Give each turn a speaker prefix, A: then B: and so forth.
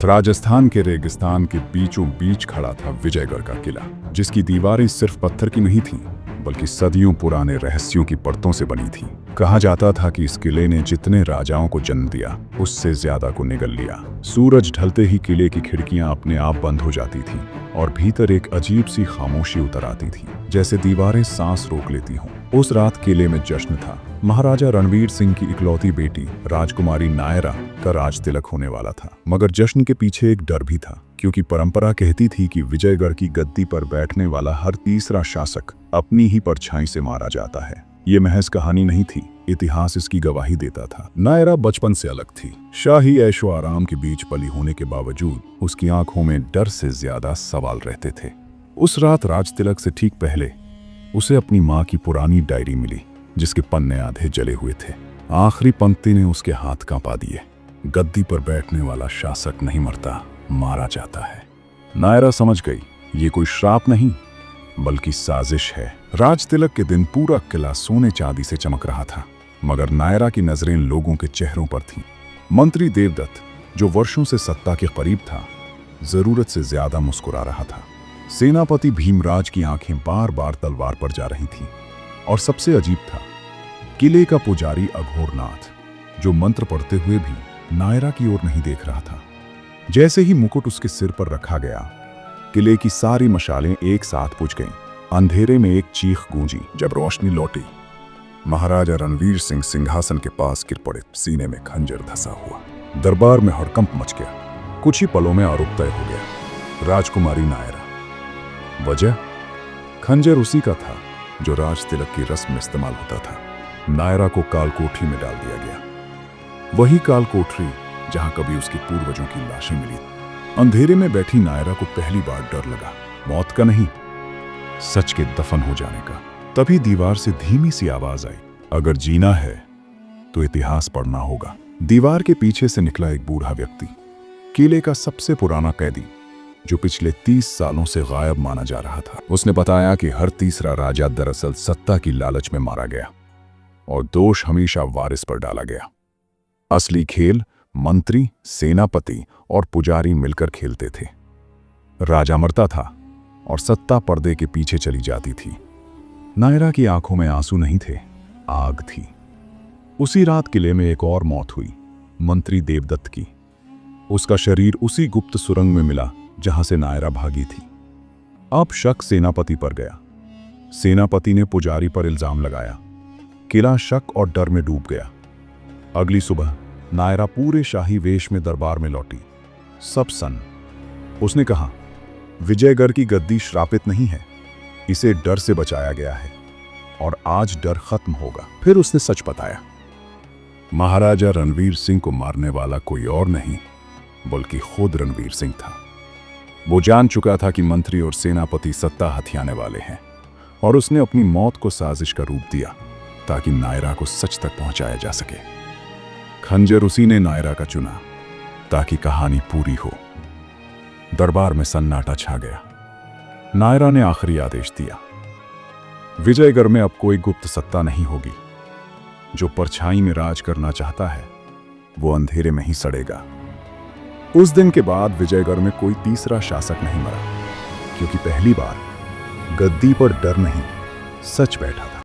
A: राजस्थान के रेगिस्तान के बीचों बीच खड़ा था विजयगढ़ का किला, जिसकी दीवारें सिर्फ पत्थर की नहीं थीं, बल्कि सदियों पुराने रहस्यों की परतों से बनी थीं। कहा जाता था कि इस किले ने जितने राजाओं को जन्म दिया, उससे ज्यादा को निगल लिया। सूरज ढलते ही किले की खिड़कियां अपने आप बंद हो जाती थीं और भीतर एक अजीब सी खामोशी उतर आती थी, जैसे दीवारें सांस रोक लेती हों। उस रात किले में जश्न था। महाराजा रणवीर सिंह की इकलौती बेटी राजकुमारी नायरा का राज तिलक होने वाला था। मगर जश्न के पीछे एक डर भी था, क्योंकि परंपरा कहती थी कि विजयगढ़ की गद्दी पर बैठने वाला हर तीसरा शासक अपनी ही परछाई से मारा जाता है। ये महज कहानी नहीं थी, इतिहास इसकी गवाही देता था। नायरा बचपन से अलग थी। शाही ऐशो आराम के बीच पली होने के बावजूद उसकी आंखों में डर से ज्यादा सवाल रहते थे। उस रात राज तिलक से ठीक पहले उसे अपनी माँ की पुरानी डायरी मिली, जिसके पन्ने आधे जले हुए थे। आखिरी पंक्ति ने उसके हाथ कांपा दिए। गद्दी पर बैठने वाला शासक नहीं मरता, मारा जाता है। नायरा समझ गई, ये कोई श्राप नहीं बल्कि साजिश है। राज तिलक के दिन पूरा किला सोने चांदी से चमक रहा था, मगर नायरा की नजरें लोगों के चेहरों पर थीं। मंत्री देवदत्त, जो वर्षों से सत्ता के करीब था, जरूरत से ज्यादा मुस्कुरा रहा था। सेनापति भीमराज की आंखें बार बार तलवार पर जा रही थीं। और सबसे अजीब था, किले का पुजारी अघोरनाथ, जो मंत्र पढ़ते हुए भी नायरा की ओर नहीं देख रहा था। जैसे ही मुकुट उसके सिर पर रखा गया, किले की सारी मशालें एक साथ बुझ गईं। अंधेरे में एक चीख गूंजी। जब रोशनी लौटी, महाराजा रणवीर सिंह सिंहासन के पास गिर पड़े, सीने में खंजर धंसा हुआ। दरबार में हड़कंप मच गया। कुछ ही पलों में आरोप तय हो गया। राजकुमारी नायरा। वजह? खंजर उसी का था जो राज तिलक की रस्म में इस्तेमाल होता था। नायरा को काल कोठरी में डाल दिया गया। वही काल कोठरी जहां कभी उसके पूर्वजों की लाशें मिली। अंधेरे में बैठी नायरा को पहली बार डर लगा, मौत का नहीं, सच के दफन हो जाने का। तभी दीवार से धीमी सी आवाज आई, अगर जीना है तो इतिहास पढ़ना होगा। दीवार के पीछे से निकला एक बूढ़ा व्यक्ति, किले का सबसे पुराना कैदी, जो पिछले 30 सालों से गायब माना जा रहा था। उसने बताया कि हर तीसरा राजा दरअसल सत्ता की लालच में मारा गया और दोष हमेशा वारिस पर डाला गया। असली खेल मंत्री, सेनापति और पुजारी मिलकर खेलते थे। राजा मरता था और सत्ता पर्दे के पीछे चली जाती थी। नायरा की आंखों में आंसू नहीं थे, आग थी। उसी रात किले में एक और मौत हुई, मंत्री देवदत्त की। उसका शरीर उसी गुप्त सुरंग में मिला जहां से नायरा भागी थी। अब शक सेनापति पर गया। सेनापति ने पुजारी पर इल्जाम लगाया। किला शक और डर में डूब गया। अगली सुबह नायरा पूरे शाही वेश में दरबार में लौटी। सब सन्न। उसने कहा, विजयगढ़ की गद्दी श्रापित नहीं है, इसे डर से बचाया गया है और आज डर खत्म होगा। फिर उसने सच बताया। महाराजा रणवीर सिंह को मारने वाला कोई और नहीं बल्कि खुद रणवीर सिंह था। वो जान चुका था कि मंत्री और सेनापति सत्ता हथियाने वाले हैं, और उसने अपनी मौत को साजिश का रूप दिया ताकि नायरा को सच तक पहुंचाया जा सके। खंजर उसी ने नायरा का चुना ताकि कहानी पूरी हो। दरबार में सन्नाटा छा गया। नायरा ने आखिरी आदेश दिया, विजयगढ़ में अब कोई गुप्त सत्ता नहीं होगी। जो परछाई में राज करना चाहता है वो अंधेरे में ही सड़ेगा। उस दिन के बाद विजयगढ़ में कोई तीसरा शासक नहीं मरा, क्योंकि पहली बार गद्दी पर डर नहीं, सच बैठा था।